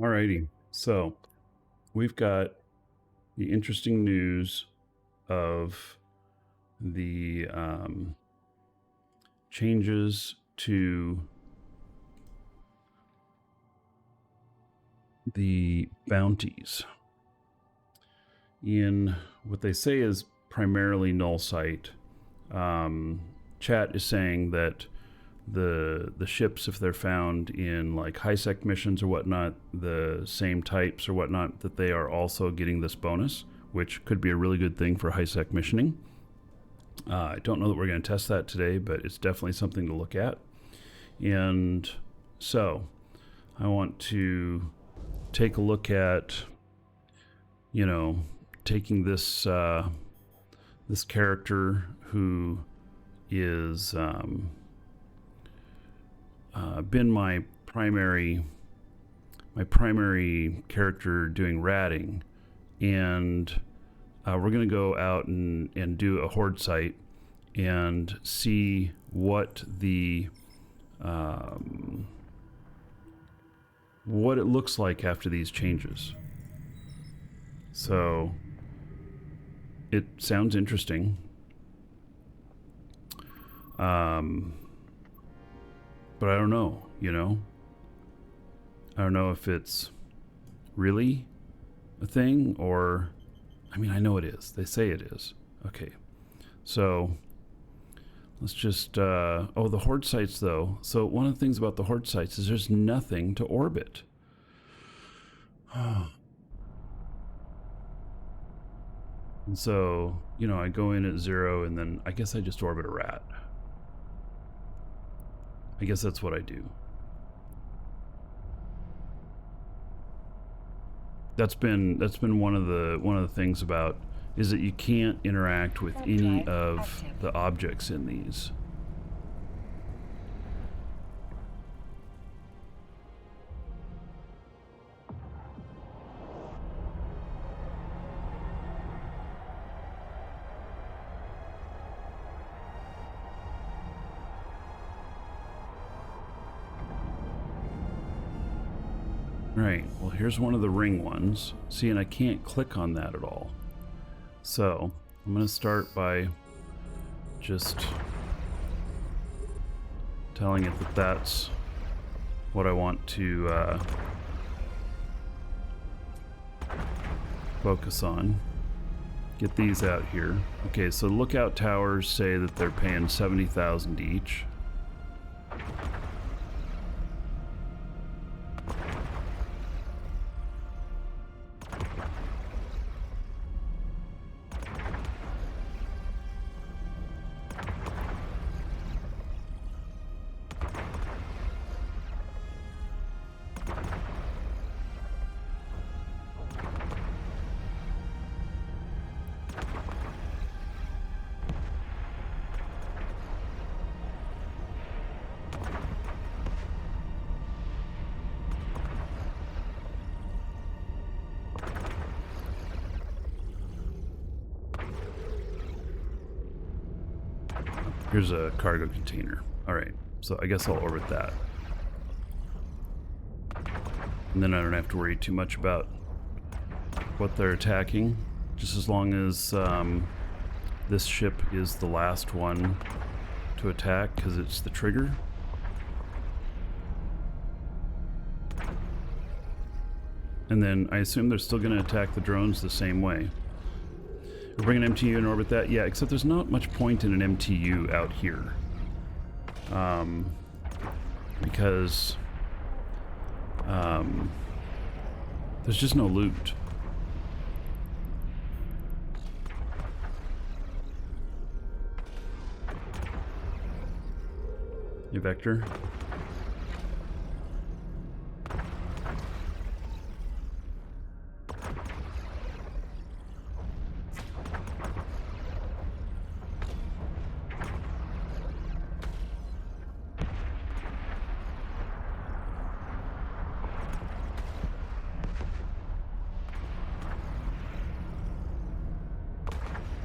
Alrighty, so we've got the interesting news of the changes to the bounties in what they say is primarily null site. Chat is saying that the ships, if they're found in like high-sec missions or whatnot, the same types or whatnot, that they are also getting this bonus, which could be a really good thing for high-sec missioning. I don't know that we're going to test that today, but it's definitely something to look at. And so I want to take a look at, taking this this character who is been my primary character doing ratting, and we're going to go out and do a Hoard site and see what the what it looks like after these changes. So it sounds interesting. But I don't know, I don't know if it's really a thing or, I mean, I know it is. They say it is. Okay. So let's just, the Hoard sites though. So one of the things about the Hoard sites is there's nothing to orbit. And so, I go in at 0 and then I guess I just orbit a rat. I guess that's what I do. That's been one of the things about is that you can't interact with any of the objects in these. Right, well here's one of the ring ones. See, and I can't click on that at all. So, I'm going to start by just telling it that that's what I want to focus on. Get these out here. Okay, so lookout towers say that they're paying 70,000 each. Here's a cargo container. Alright, so I guess I'll orbit that. And then I don't have to worry too much about what they're attacking, just as long as this ship is the last one to attack, because it's the trigger. And then I assume they're still going to attack the drones the same way. We're bringing an MTU and orbit that? Yeah, except there's not much point in an MTU out here. Because there's just no loot. Hey, Vector.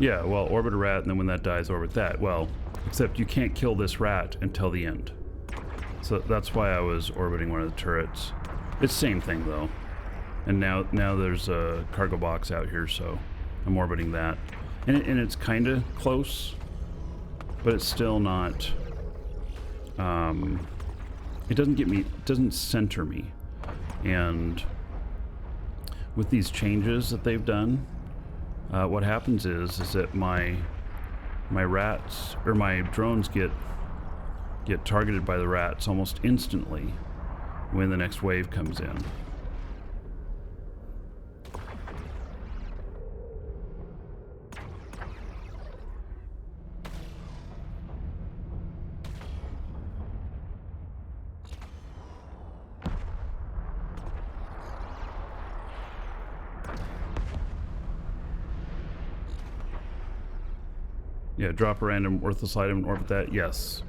Yeah, well, orbit a rat, and then when that dies, orbit that. Well, except you can't kill this rat until the end. So that's why I was orbiting one of the turrets. It's the same thing though. And now there's a cargo box out here, so I'm orbiting that. And it's kind of close, but it's still not... it doesn't center me. And with these changes that they've done, what happens is that my rats, or my drones get targeted by the rats almost instantly when the next wave comes in. Yeah, drop a random worthless item and orbit that, yes.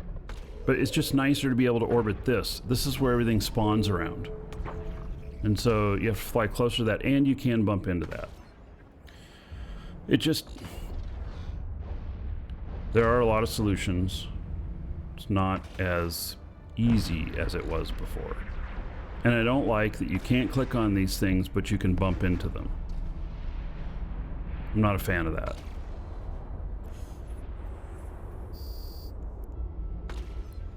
But it's just nicer to be able to orbit this. This is where everything spawns around. And so you have to fly closer to that, and you can bump into that. It just... There are a lot of solutions. It's not as easy as it was before. And I don't like that you can't click on these things, but you can bump into them. I'm not a fan of that.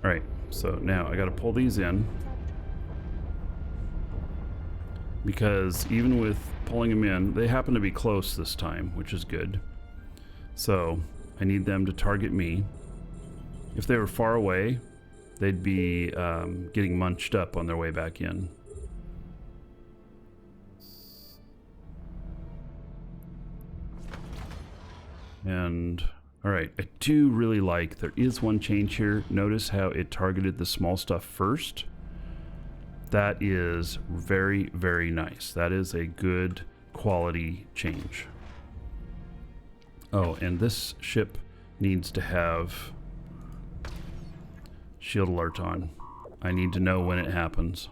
Alright, so now I gotta pull these in, because even with pulling them in, they happen to be close this time, which is good. So I need them to target me. If they were far away, they'd be getting munched up on their way back in. And alright, I do really like, there is one change here. Notice how it targeted the small stuff first. That is very, very nice. That is a good quality change. Oh, and this ship needs to have shield alert on. I need to know when it happens.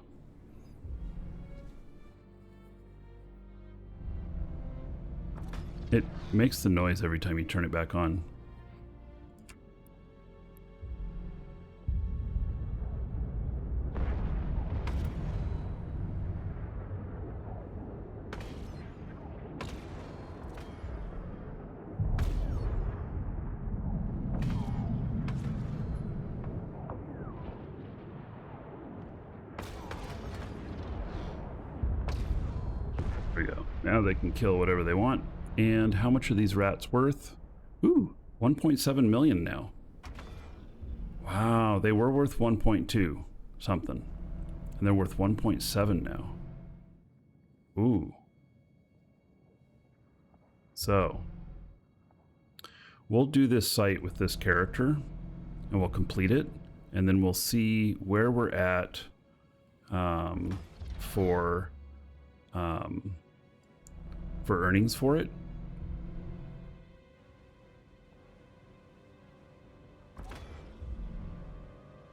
It makes the noise every time you turn it back on. There we go. Now they can kill whatever they want. And how much are these rats worth? Ooh, 1.7 million now. Wow, they were worth 1.2 something. And they're worth 1.7 now. Ooh. So, we'll do this site with this character, and we'll complete it, and then we'll see where we're at for earnings for it.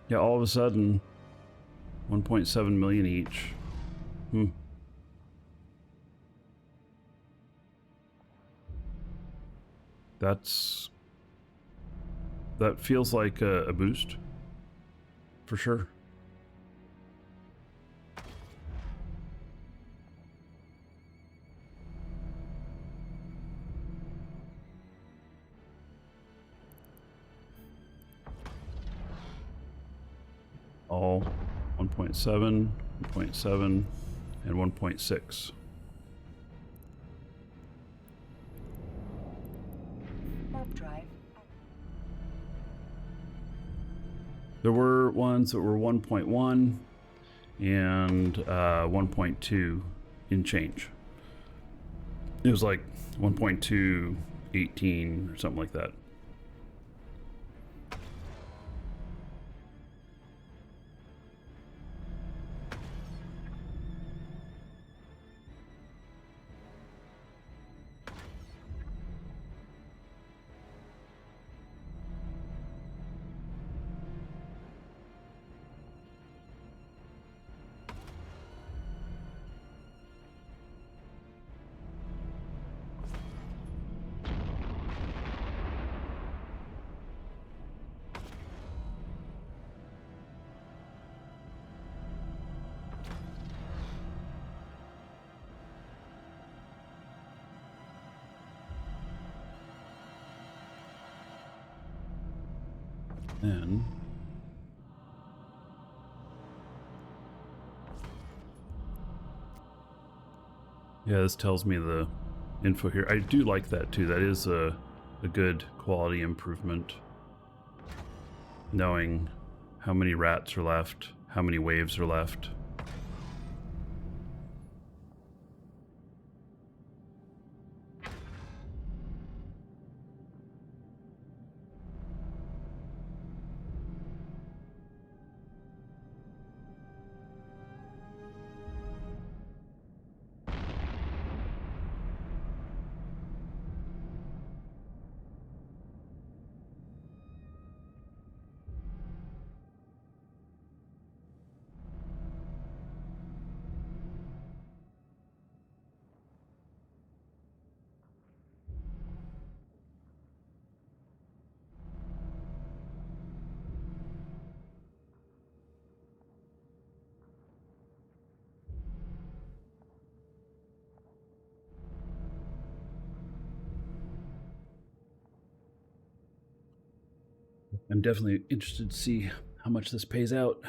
Yeah, all of a sudden, 1.7 million each. That feels like a boost, for sure. All 1.7, 1.7, and 1.6. There were ones that were 1.1 and 1.2 in change. It was like 1.218 or something like that. Then yeah, this tells me the info here. I do like that too. That is a good quality improvement. Knowing how many rats are left, how many waves are left. I'm definitely interested to see how much this pays out.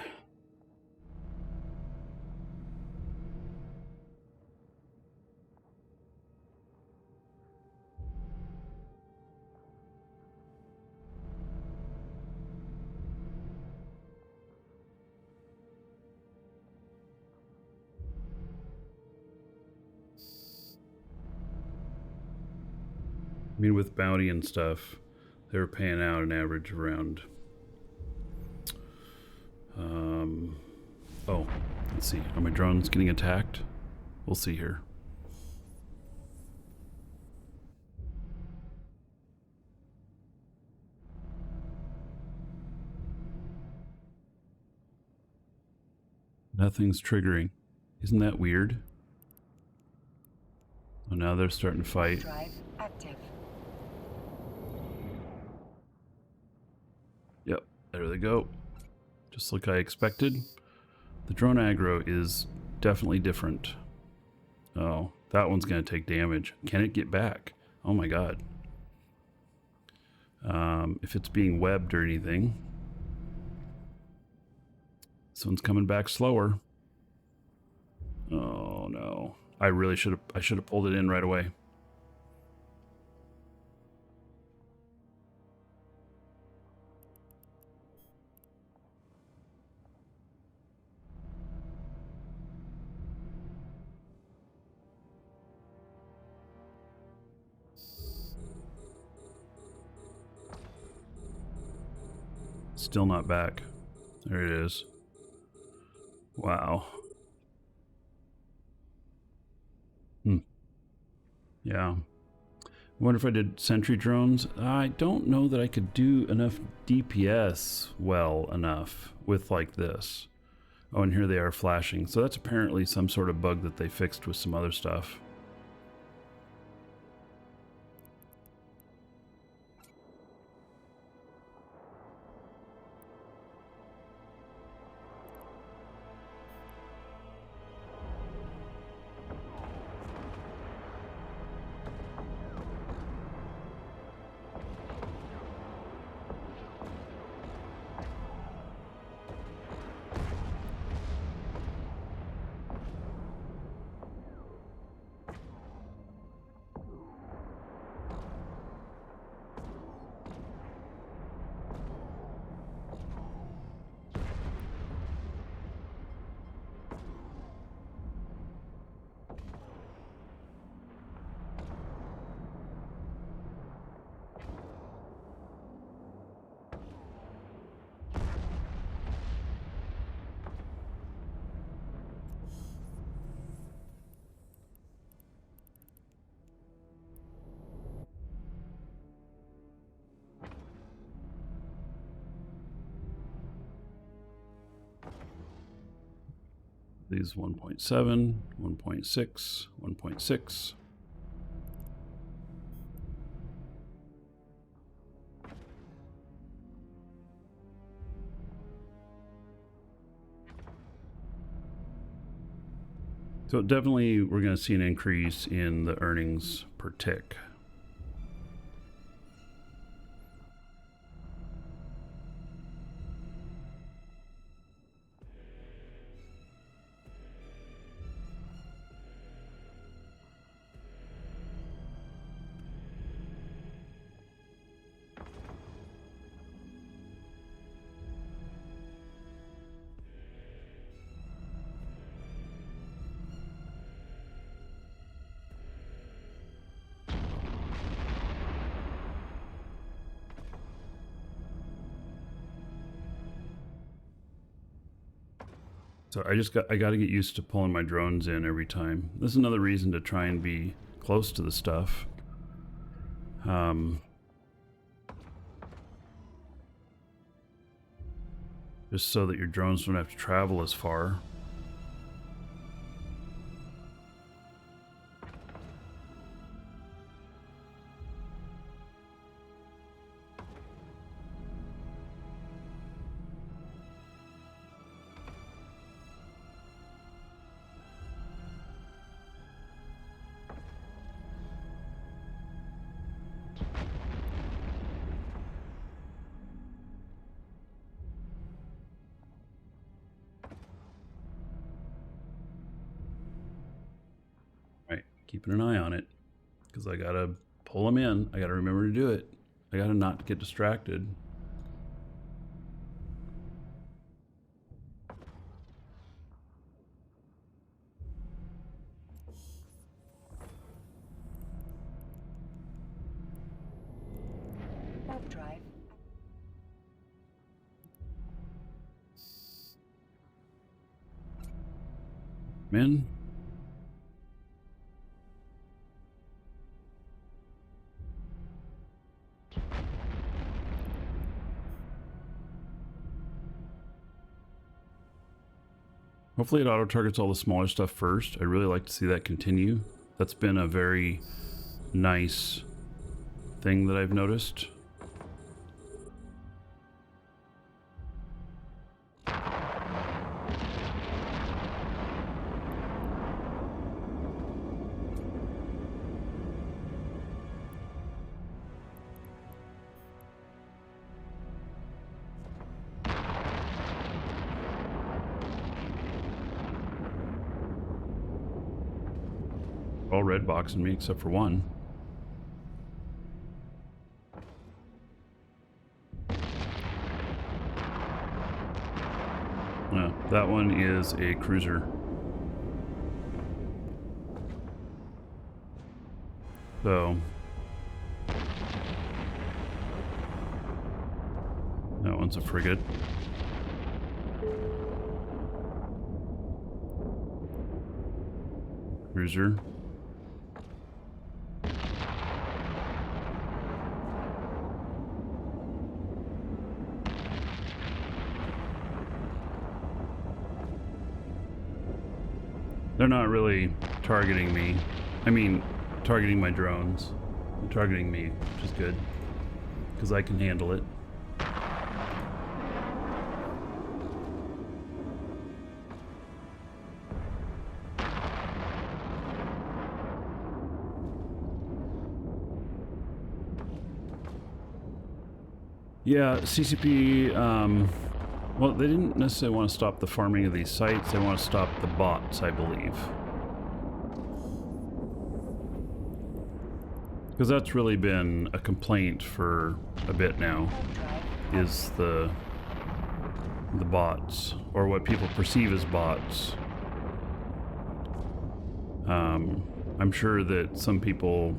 I mean, with bounty and stuff, they were paying out an average around oh, let's see. Are my drones getting attacked? We'll see here. Nothing's triggering. Isn't that weird? Oh, now they're starting to fight. Drive active. Yep, there they go. Just like I expected. The drone aggro is definitely different. Oh, that one's going to take damage. Can it get back? Oh my god. If it's being webbed or anything. This one's coming back slower. Oh no. I should have pulled it in right away. Still not back. There it is. Wow. Yeah. I wonder if I did sentry drones. I don't know that I could do enough DPS well enough with like this. Oh, and here they are flashing. So that's apparently some sort of bug that they fixed with some other stuff. These 1.7, 1.6, 1.6. So definitely we're going to see an increase in the earnings per tick. So I got to get used to pulling my drones in every time. This is another reason to try and be close to the stuff. Just so that your drones don't have to travel as far. Keeping an eye on it, because I gotta pull them in. I gotta remember to do it. I gotta not get distracted. Drive. Men. Hopefully it auto-targets all the smaller stuff first. I'd really like to see that continue. That's been a very nice thing that I've noticed. All red boxing me except for one. No, that one is a cruiser. So that one's a frigate. Cruiser. They're not really targeting me. I mean, targeting my drones. They're targeting me, which is good, because I can handle it. Yeah, CCP, well, they didn't necessarily want to stop the farming of these sites. They want to stop the bots, I believe. Because that's really been a complaint for a bit now, is the bots, or what people perceive as bots. I'm sure that some people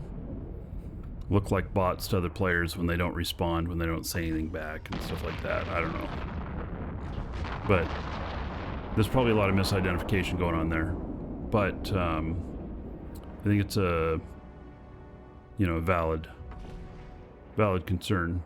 look like bots to other players when they don't respond, when they don't say anything back and stuff like that. I don't know. But there's probably a lot of misidentification going on there. But I think it's a, you know, valid concern.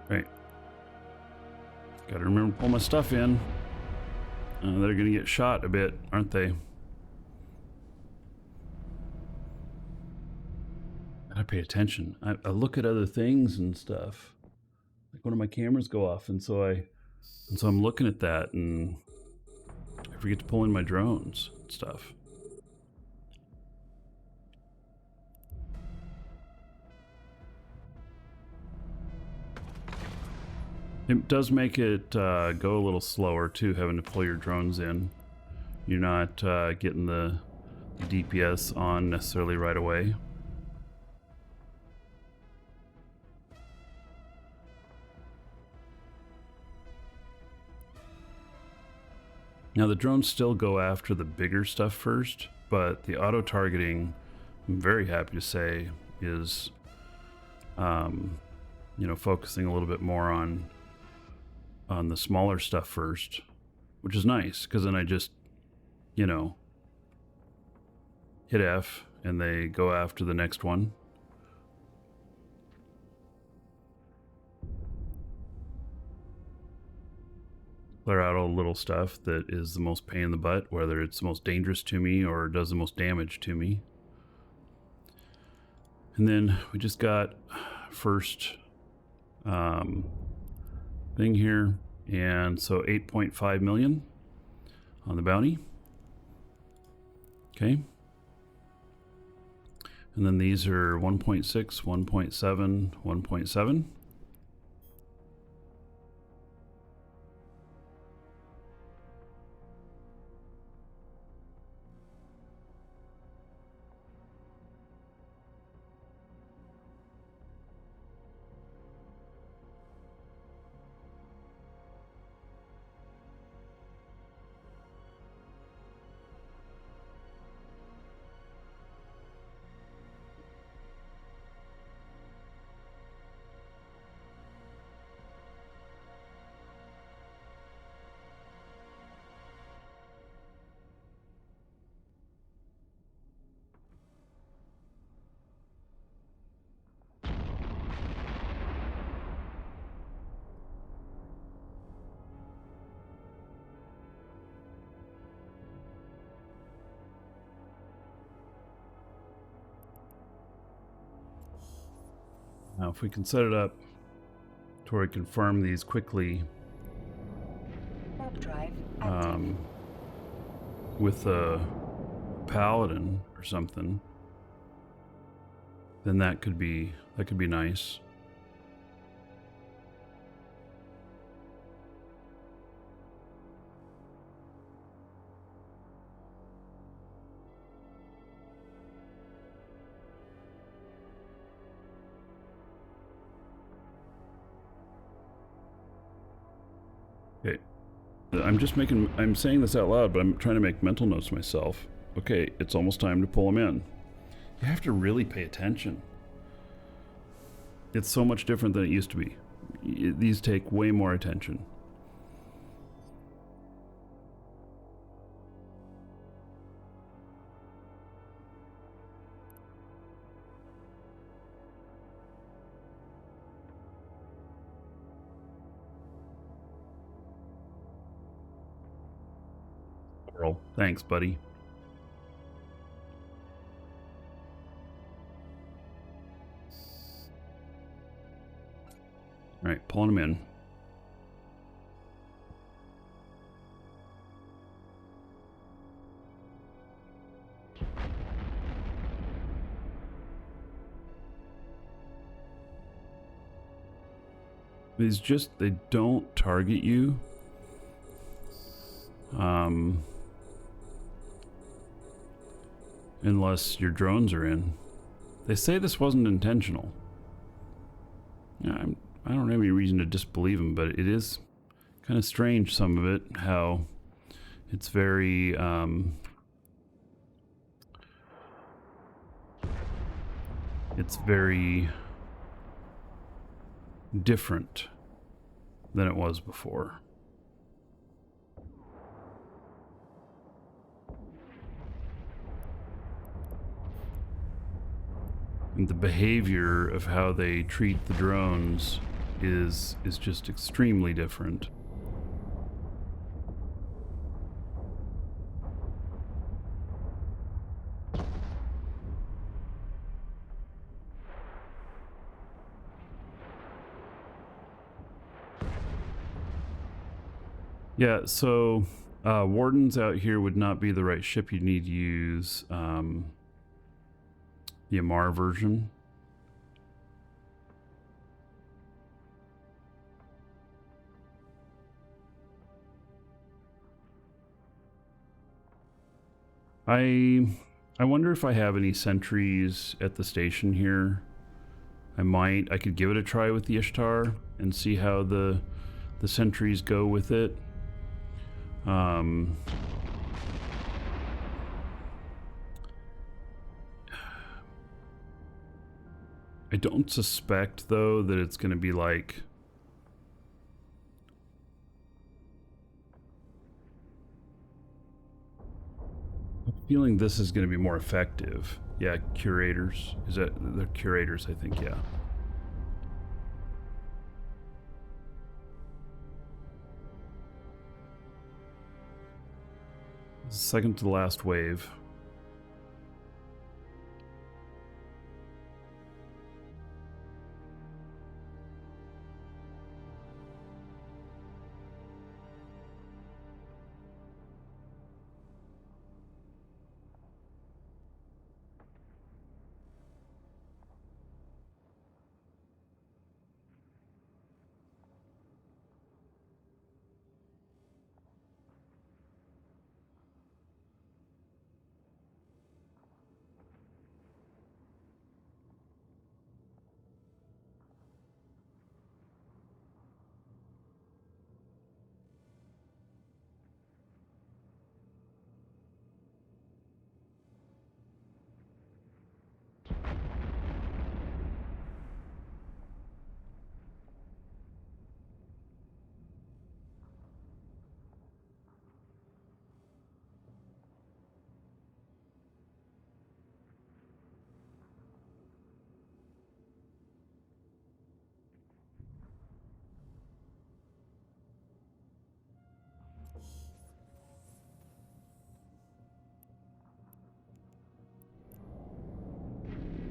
Right. Gotta remember to pull my stuff in. They're gonna get shot a bit, aren't they? I pay attention. I look at other things and stuff. Like one of my cameras go off, and so I'm looking at that, and I forget to pull in my drones and stuff. It does make it go a little slower too, having to pull your drones in. You're not getting the DPS on necessarily right away. Now the drones still go after the bigger stuff first, but the auto targeting, I'm very happy to say, is you know, focusing a little bit more on the smaller stuff first, which is nice because then I just, you know, hit F and they go after the next one. Clear out all the little stuff that is the most pain in the butt, whether it's the most dangerous to me or does the most damage to me. And then we just got first thing here, and so 8.5 million on the bounty. Okay. And then these are 1.6, 1.7, 1.7. Now if we can set it up to where we can farm these quickly with a paladin or something, then that could be nice. Okay, I'm saying this out loud, but I'm trying to make mental notes to myself. Okay, it's almost time to pull them in. You have to really pay attention. It's so much different than it used to be. These take way more attention. Thanks, buddy. All right, pulling them in. They don't target you. Unless your drones are in. They say this wasn't intentional. I don't have any reason to disbelieve them, but it is kind of strange, some of it, how it's very different than it was before. And the behavior of how they treat the drones is just extremely different. Yeah, so Wardens out here would not be the right ship. You need to use the Amar version. I wonder if I have any sentries at the station here. I could give it a try with the Ishtar and see how the sentries go with it. I don't suspect, though, that it's going to be like... I'm feeling this is going to be more effective. Yeah, curators. Is that... They're curators, I think, yeah. Second to the last wave.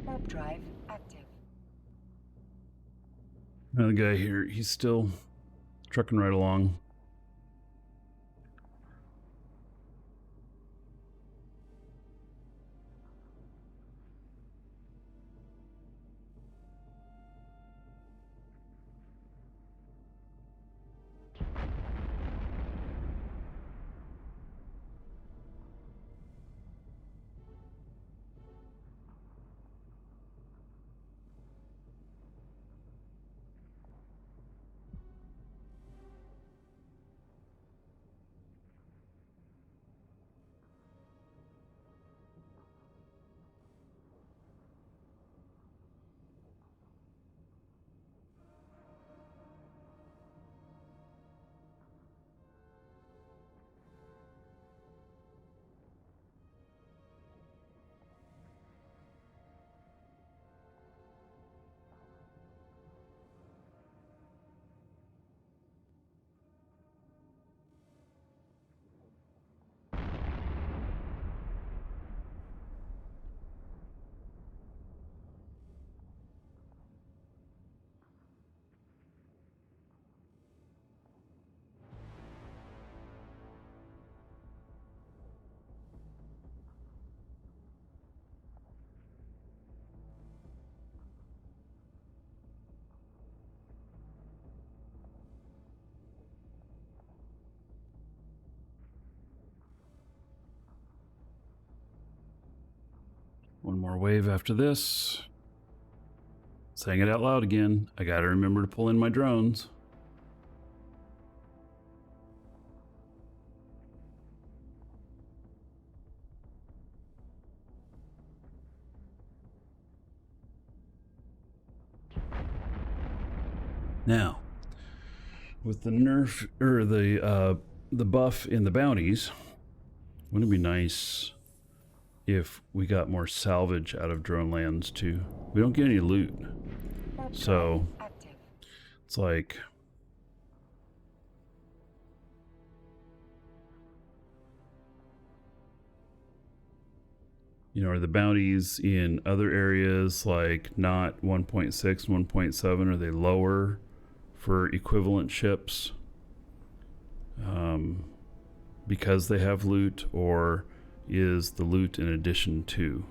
Warp drive active. Another guy here, he's still trucking right along. One more wave after this. Saying it out loud again. I gotta remember to pull in my drones. Now, with the nerf or the buff in the bounties, wouldn't it be nice if we got more salvage out of drone lands too? We don't get any loot, so It's like, you know, are the bounties in other areas like not 1.6, 1.7, are they lower for equivalent ships because they have loot, or is the loot in addition to?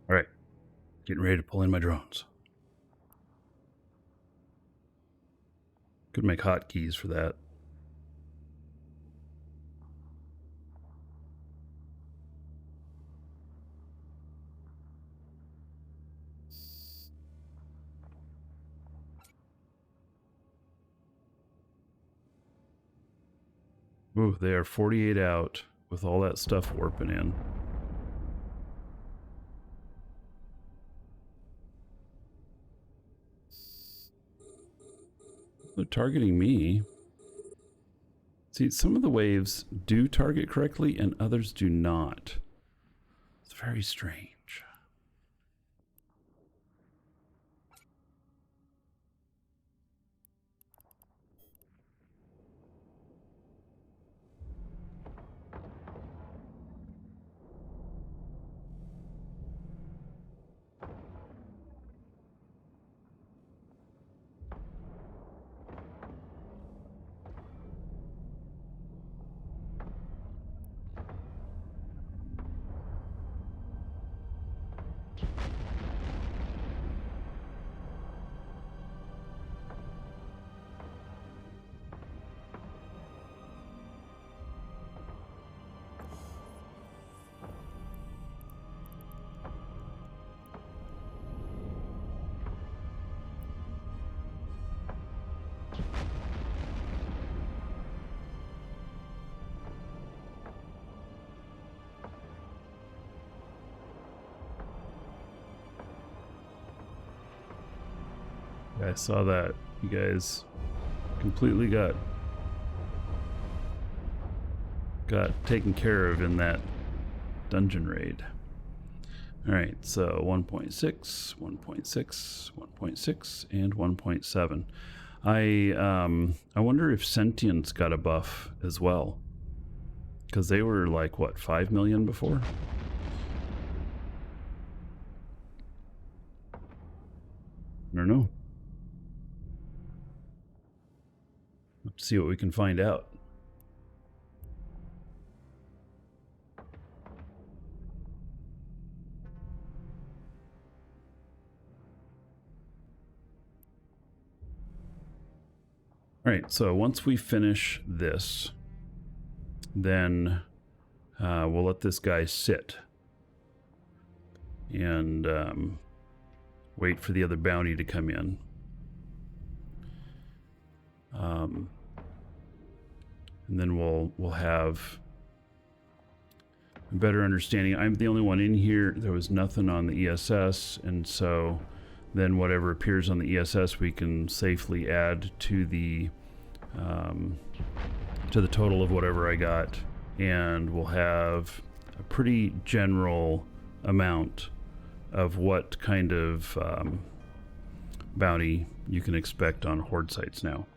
All right, getting ready to pull in my drones. Could make hotkeys for that. Ooh, they are 48 out with all that stuff warping in. They're targeting me. See, some of the waves do target correctly and others do not. It's very strange. I saw that. You guys completely got taken care of in that dungeon raid. All right, so 1.6, 1.6, 1.6, and 1.7. I wonder if Sentience got a buff as well, because they were like what, 5 million before? I don't know. Let's see what we can find out. All right, so once we finish this, then we'll let this guy sit and wait for the other bounty to come in. And then we'll have a better understanding. I'm the only one in here. There was nothing on the ESS, and so then whatever appears on the ESS we can safely add to the total of whatever I got, and we'll have a pretty general amount of what kind of bounty you can expect on Hoard sites now.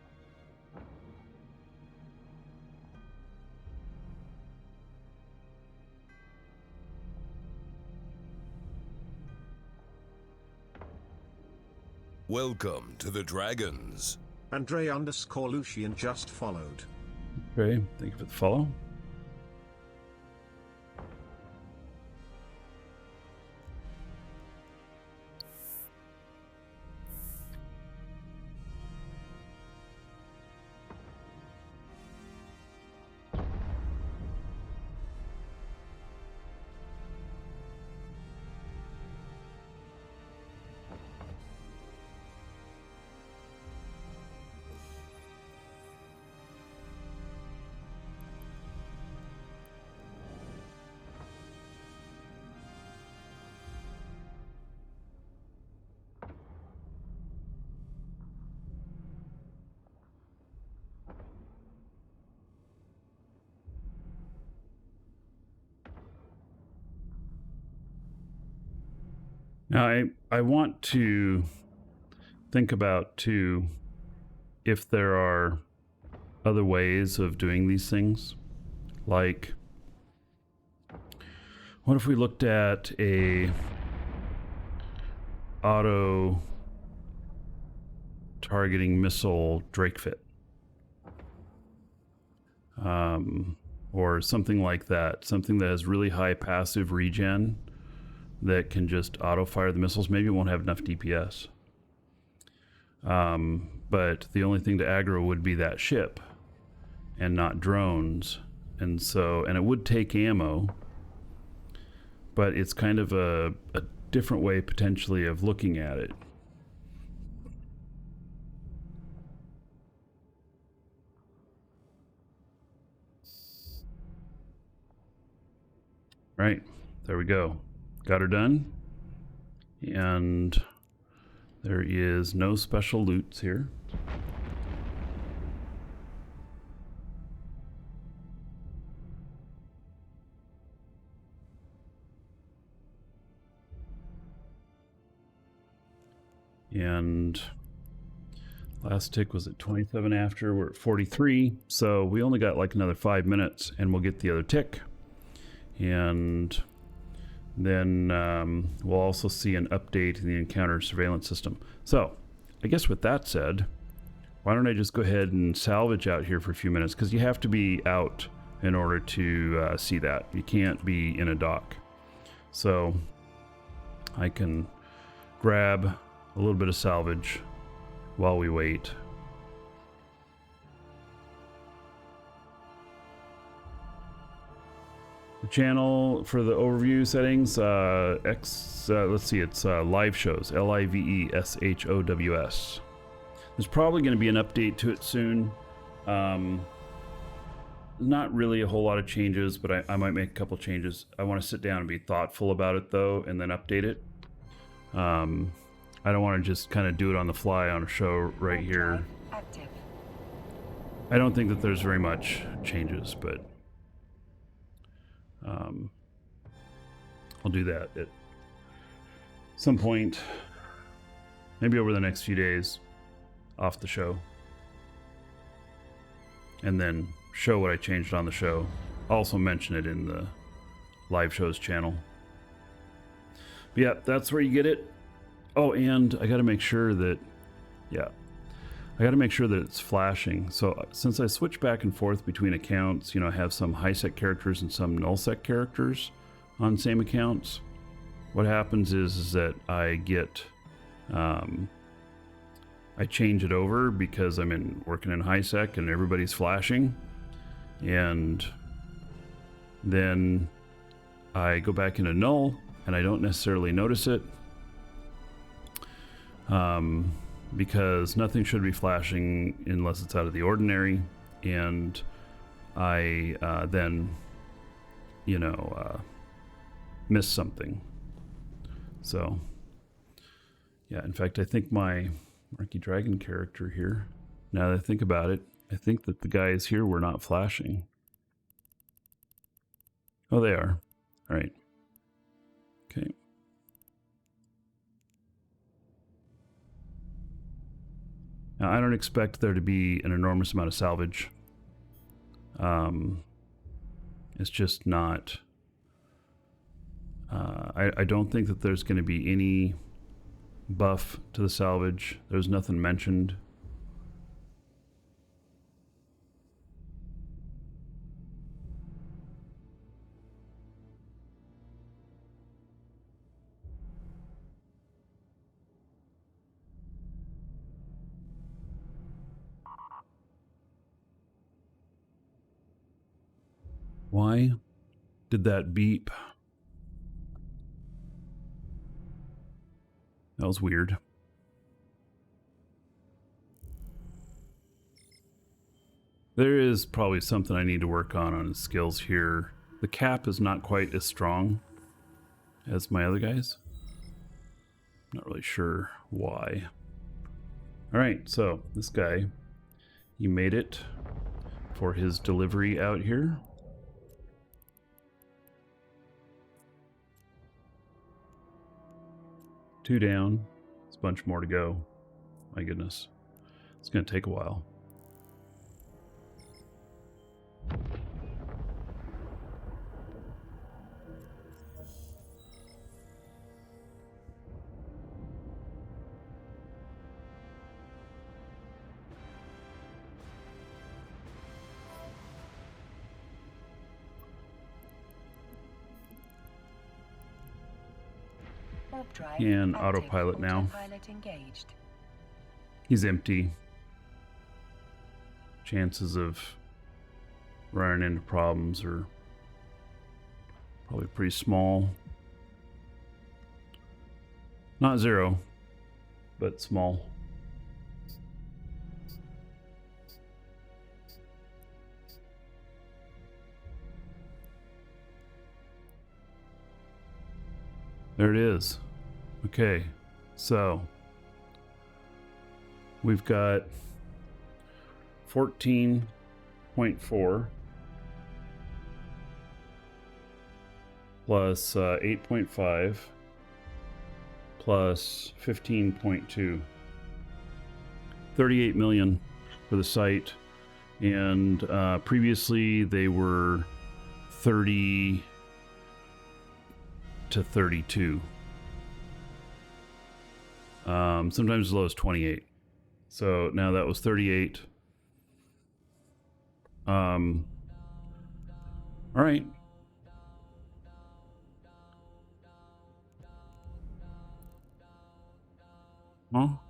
Welcome to the Dragons. Andre_Lucian just followed. Okay, thank you for the follow. Now, I want to think about, too, if there are other ways of doing these things. Like, what if we looked at a auto targeting missile Drake fit? Or something like that. Something that has really high passive regen that can just auto-fire the missiles. Maybe it won't have enough DPS. But the only thing to aggro would be that ship and not drones. And it would take ammo, but it's kind of a different way potentially of looking at it. Right, there we go. Got her done. And there is no special loots here. And last tick was at 27 after. We're at 43. So we only got like another 5 minutes and we'll get the other tick. And then we'll also see an update in the encounter surveillance system. So I guess with that said, why don't I just go ahead and salvage out here for a few minutes, because you have to be out in order to see that. You can't be in a dock. So I can grab a little bit of salvage while we wait. The channel for the overview settings, let's see, it's live shows, LIVESHOWS. There's probably going to be an update to it soon. Not really a whole lot of changes, but I might make a couple changes. I want to sit down and be thoughtful about it though, and then update it. I don't want to just kind of do it on the fly on a show right here. Active. I don't think that there's very much changes, but I'll do that at some point, maybe over the next few days off the show, and then show what I changed on the show. Also mention it in the live shows channel. But yeah, that's where you get it. Oh, and I got to make sure that, I got to make sure that it's flashing. So since I switch back and forth between accounts, I have some high sec characters and some null sec characters on same accounts. What happens is that I get, I change it over because I'm working in high sec and everybody's flashing. And then I go back into null and I don't necessarily notice it. Because nothing should be flashing unless it's out of the ordinary, and I then miss something. So yeah, in fact, I think my Markee Dragon character here, now that I think about it, I think that the guys here were not flashing. Oh, they are. All right. Okay. Now, I don't expect there to be an enormous amount of salvage. It's just not... I don't think that there's going to be any buff to the salvage. There's nothing mentioned. Why did that beep? That was weird. There is probably something I need to work on his skills here. The cap is not quite as strong as my other guys. Not really sure why. Alright, so this guy, he made it for his delivery out here. 2 down. There's a bunch more to go. My goodness. It's going to take a while. And autopilot now. He's empty. Chances of running into problems are probably pretty small. Not zero, but small. There it is. Okay, so we've got 14.4 plus 8.5 plus 15.2. 38 million for the site, and previously they were 30 to 32. Sometimes as low as 28. So now that was 38. All right. Well,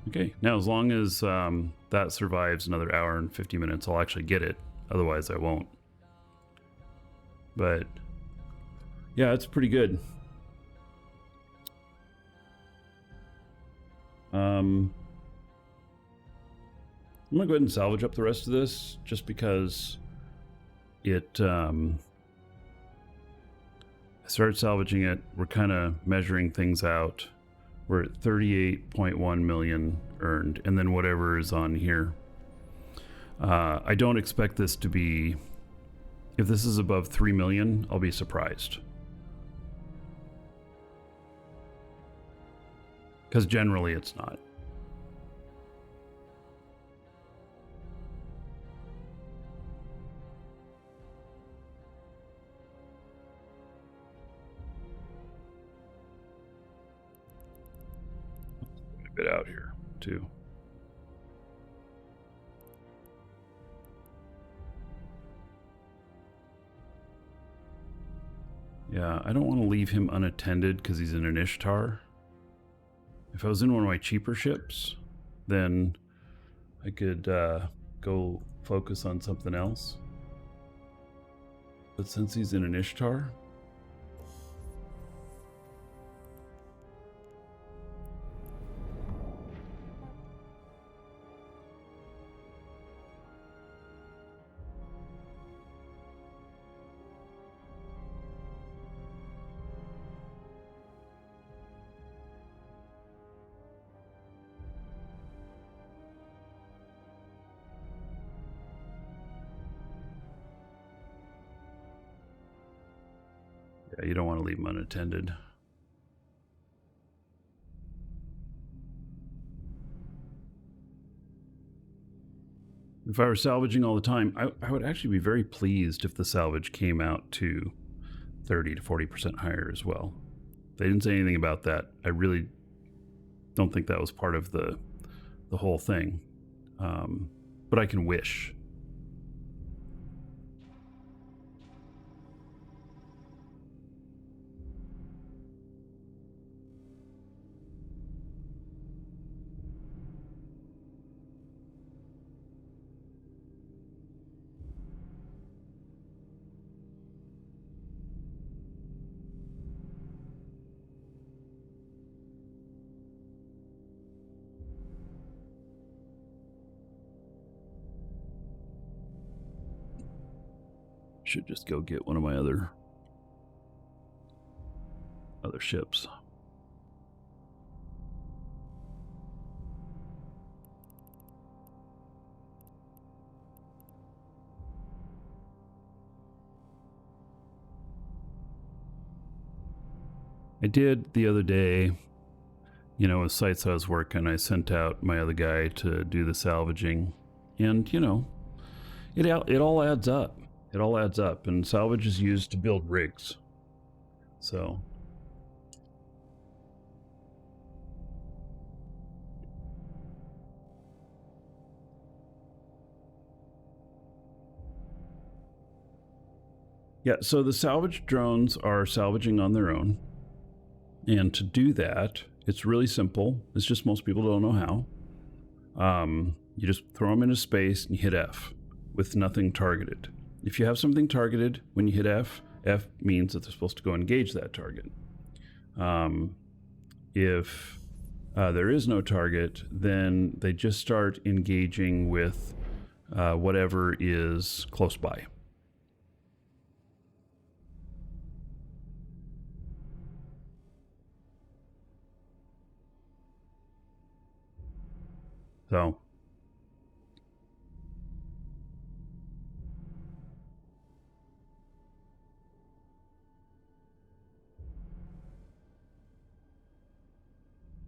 okay. Now, as long as that survives another hour and 50 minutes, I'll actually get it. Otherwise, I won't. But yeah, it's pretty good. I'm gonna go ahead and salvage up the rest of this just because it I started salvaging it. We're kind of measuring things out. We're at 38.1 million earned, and then whatever is on here. I don't expect this to be, if this is above 3 million, I'll be surprised. Because generally it's not. A bit out here too. Yeah, I don't want to leave him unattended because he's in an Ishtar. If I was in one of my cheaper ships, then I could go focus on something else. But since he's in an Ishtar, yeah, you don't want to leave him unattended. If I were salvaging all the time, I would actually be very pleased if the salvage came out to 30 to 40% higher as well. They didn't say anything about that. I really don't think that was part of the whole thing. But I can wish. Should just go get one of my other ships. I did the other day, you know, with sites I was working, I sent out my other guy to do the salvaging. And, you know, it all adds up. It all adds up. And salvage is used to build rigs. So... yeah, so the salvage drones are salvaging on their own. And to do that, it's really simple. It's just most people don't know how. You just throw them into space and you hit F with nothing targeted. If you have something targeted, when you hit F, F means that they're supposed to go engage that target. If there is no target, then they just start engaging with whatever is close by. So,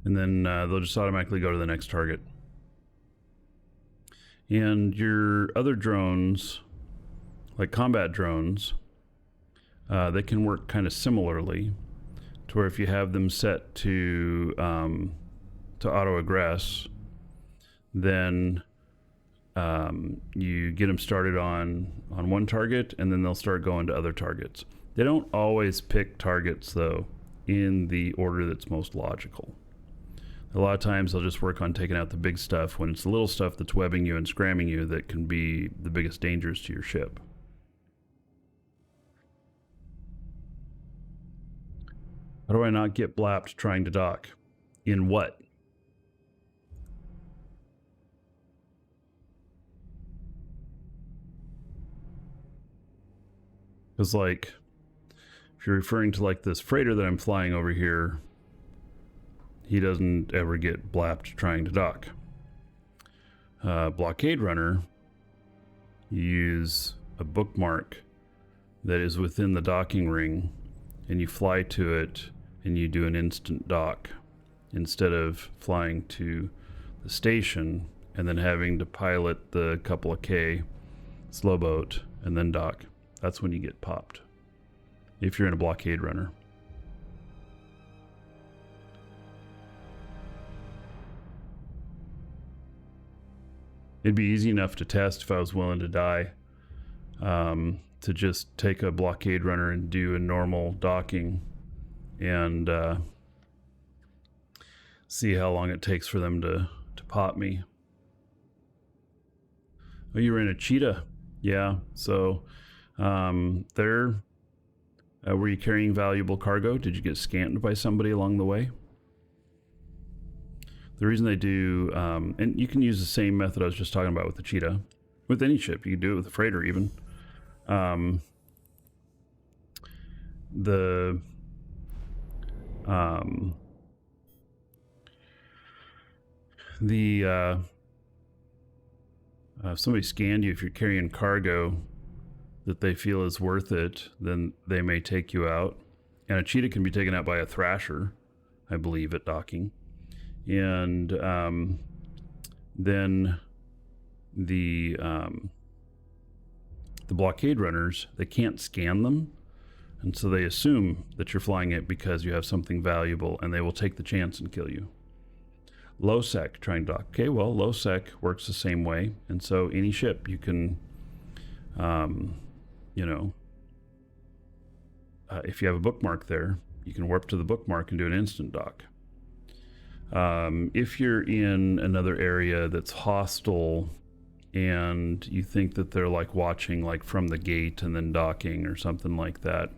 and then they'll just automatically go to the next target. And your other drones, like combat drones, they can work kind of similarly, to where if you have them set to auto-aggress, then you get them started on one target, and then they'll start going to other targets. They don't always pick targets, though, in the order that's most logical. A lot of times they'll just work on taking out the big stuff when it's the little stuff that's webbing you and scramming you that can be the biggest dangers to your ship. How do I not get blapped trying to dock? In what? Because, like, if you're referring to, like, this freighter that I'm flying over here, he doesn't ever get blapped trying to dock. Blockade runner, you use a bookmark that is within the docking ring, and you fly to it, and you do an instant dock, instead of flying to the station and then having to pilot the couple of K slow boat and then dock. That's when you get popped, if you're in a blockade runner. It'd be easy enough to test if I was willing to die, to just take a blockade runner and do a normal docking and see how long it takes for them to pop me. Oh, you were in a cheetah. Yeah, so were you carrying valuable cargo? Did you get scanned by somebody along the way? The reason they do, and you can use the same method I was just talking about with the cheetah, with any ship. You can do it with a freighter even. If somebody scanned you, if you're carrying cargo that they feel is worth it, then they may take you out. And a cheetah can be taken out by a thrasher, I believe, at docking. And then the blockade runners, they can't scan them, and so they assume that you're flying it because you have something valuable, and they will take the chance and kill you. Low sec trying to dock. Okay, well, low sec works the same way, and so any ship you can, if you have a bookmark there, you can warp to the bookmark and do an instant dock. If you're in another area that's hostile and you think that they're like watching like from the gate and then docking or something like that,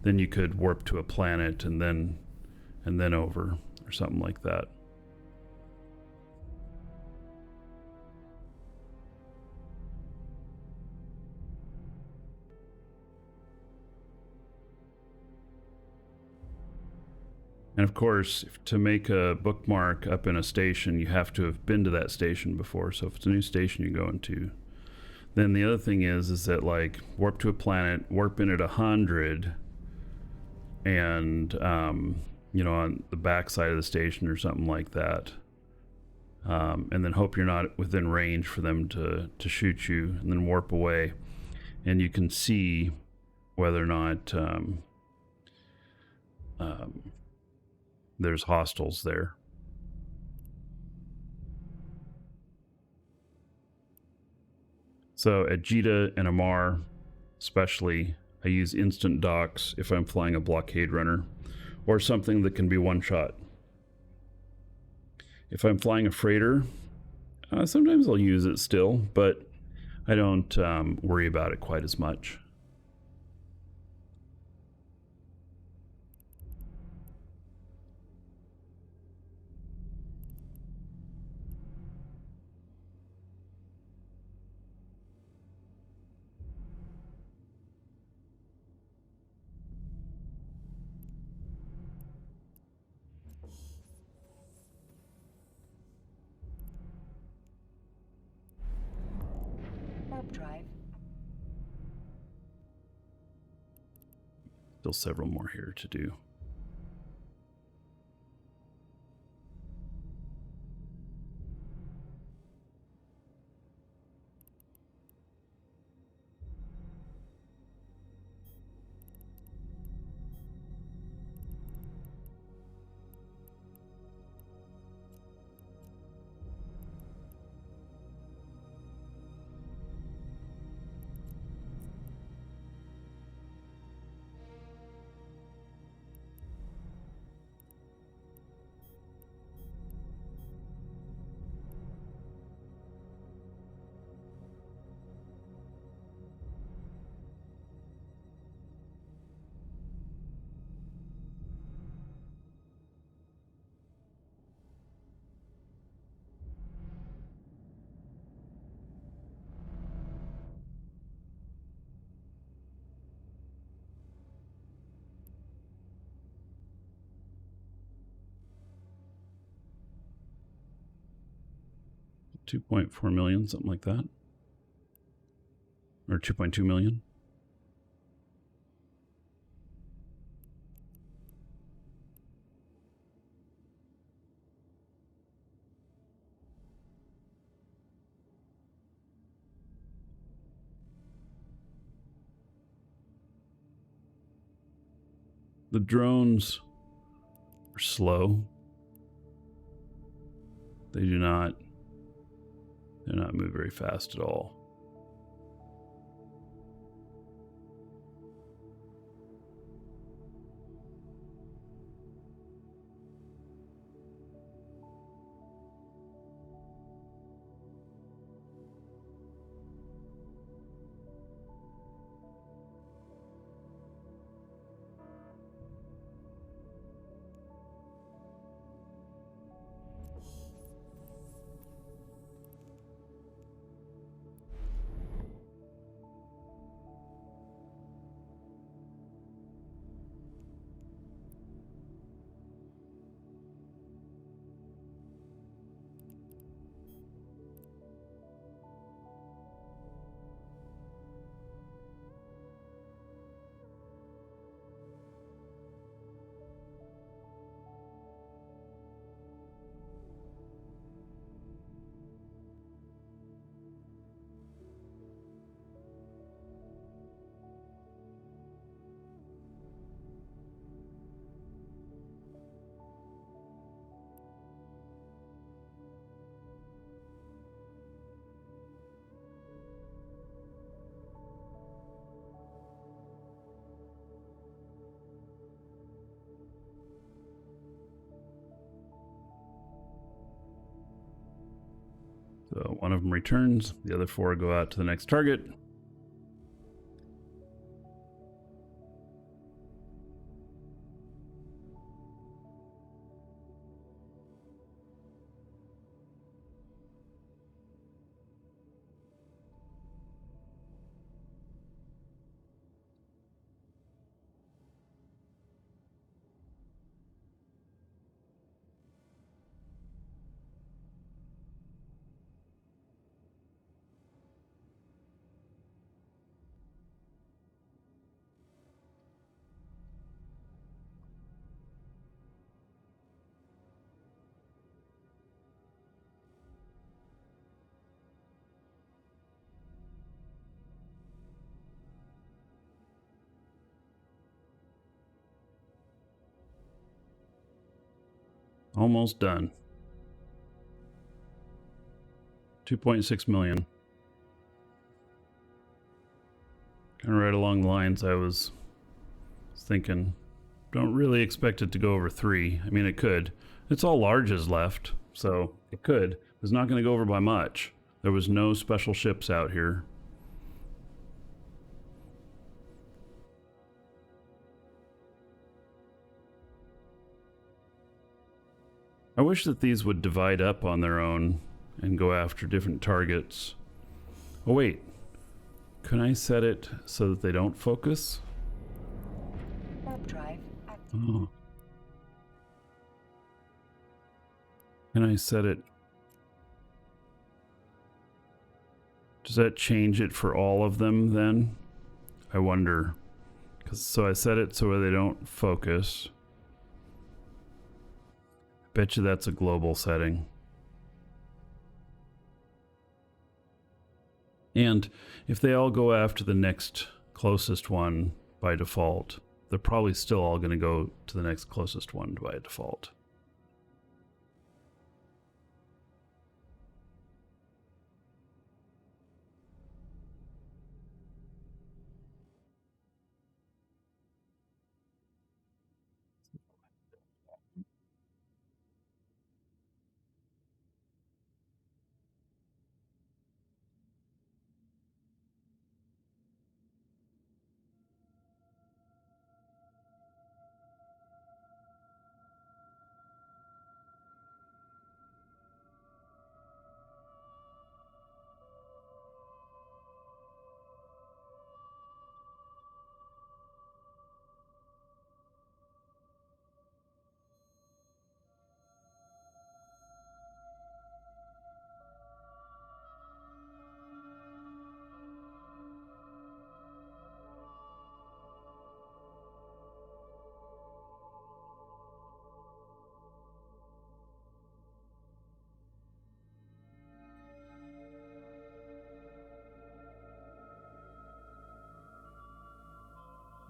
then you could warp to a planet and then over or something like that. And of course, to make a bookmark up in a station, you have to have been to that station before. So if it's a new station you go into, then the other thing is that like warp to a planet, warp in at 100, and you know, on the back side of the station or something like that. And then hope you're not within range for them to shoot you, and then warp away. And you can see whether or not there's hostiles there. So at Jita and Amar, especially, I use instant docks if I'm flying a blockade runner or something that can be one shot. If I'm flying a freighter, sometimes I'll use it still, but I don't worry about it quite as much. Drive. Still several more here to do. $2.4 million, something like that. Or 2.2 million. The drones are slow. They do not move very fast at all. So one of them returns, the other 4 go out to the next target. Almost done. 2.6 million. Kind of right along the lines I was thinking. Don't really expect it to go over 3. I mean, it could. It's all larges left, so it could. It's not going to go over by much. There was no special ships out here. I wish that these would divide up on their own and go after different targets. Oh wait, can I set it so that they don't focus? Warp drive active. Oh. Can I set it? Does that change it for all of them then? I wonder. So I set it so they don't focus. Bet you that's a global setting. And if they all go after the next closest one by default, they're probably still all going to go to the next closest one by default.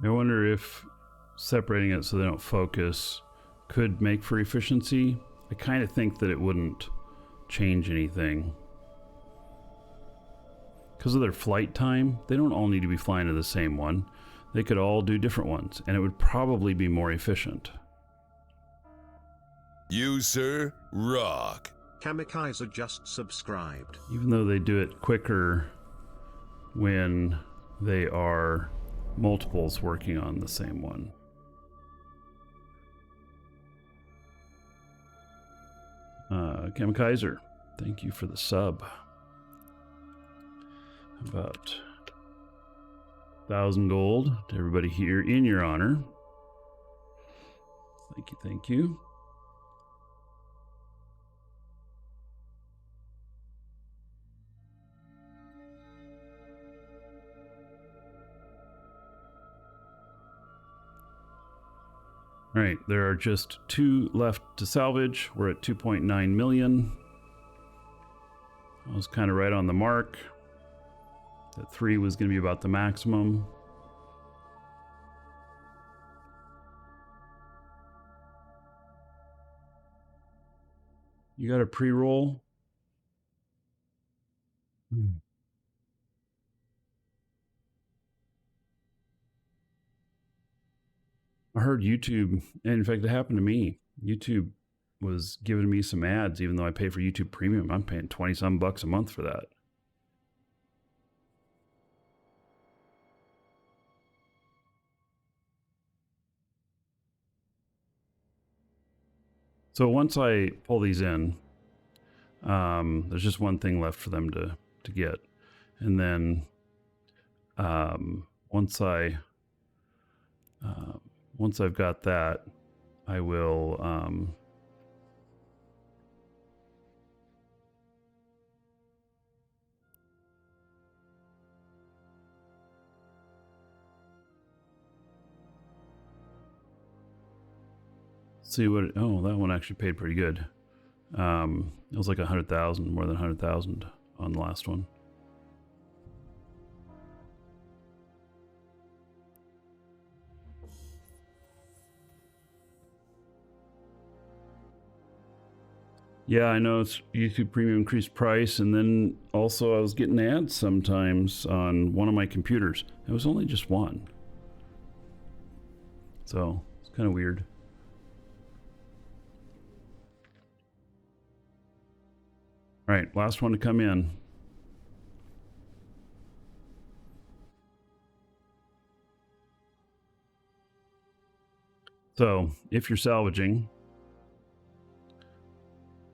I wonder if separating it so they don't focus could make for efficiency. I kind of think that it wouldn't change anything. Because of their flight time, they don't all need to be flying to the same one. They could all do different ones, and it would probably be more efficient. You, sir, rock. Kamikaze just subscribed. Even though they do it quicker when they are multiples working on the same one. Kamikaze, thank you for the sub. About 1,000 gold to everybody here in your honor. Thank you, thank you. All right, there are just 2 left to salvage. We're at 2.9 million. I was kind of right on the mark. That 3 was going to be about the maximum. You got a pre-roll? I heard YouTube, and in fact, it happened to me. YouTube was giving me some ads, even though I pay for YouTube Premium. I'm paying 20-some bucks a month for that. So once I pull these in, there's just one thing left for them to get. And then once I've got that, I will see what. Oh, that one actually paid pretty good. It was like 100,000, more than 100,000 on the last one. Yeah, I know it's YouTube Premium increased price, and then also I was getting ads sometimes on one of my computers. It was only just one. So, it's kind of weird. All right, last one to come in. So, if you're salvaging,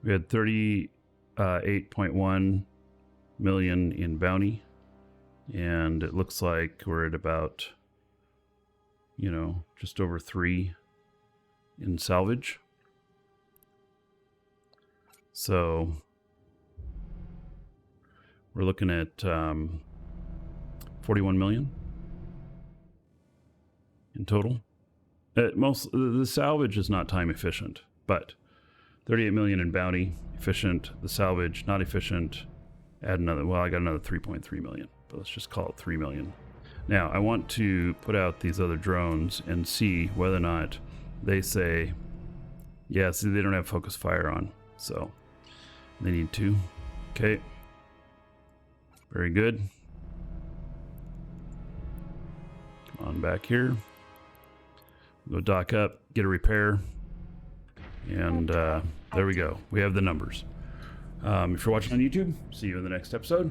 we had 38.1 million in bounty, and it looks like we're at about, you know, just over 3 in salvage. So we're looking at 41 million in total. The salvage is not time efficient, but 38 million in bounty, efficient. The salvage, not efficient. Add another, well, I got another 3.3 million, but let's just call it 3 million. Now, I want to put out these other drones and see whether or not they say, yeah, see, they don't have focus fire on, so they need to. Okay. Very good. Come on back here. Go dock up, get a repair, and there we go. We have the numbers. If you're watching on YouTube, see you in the next episode.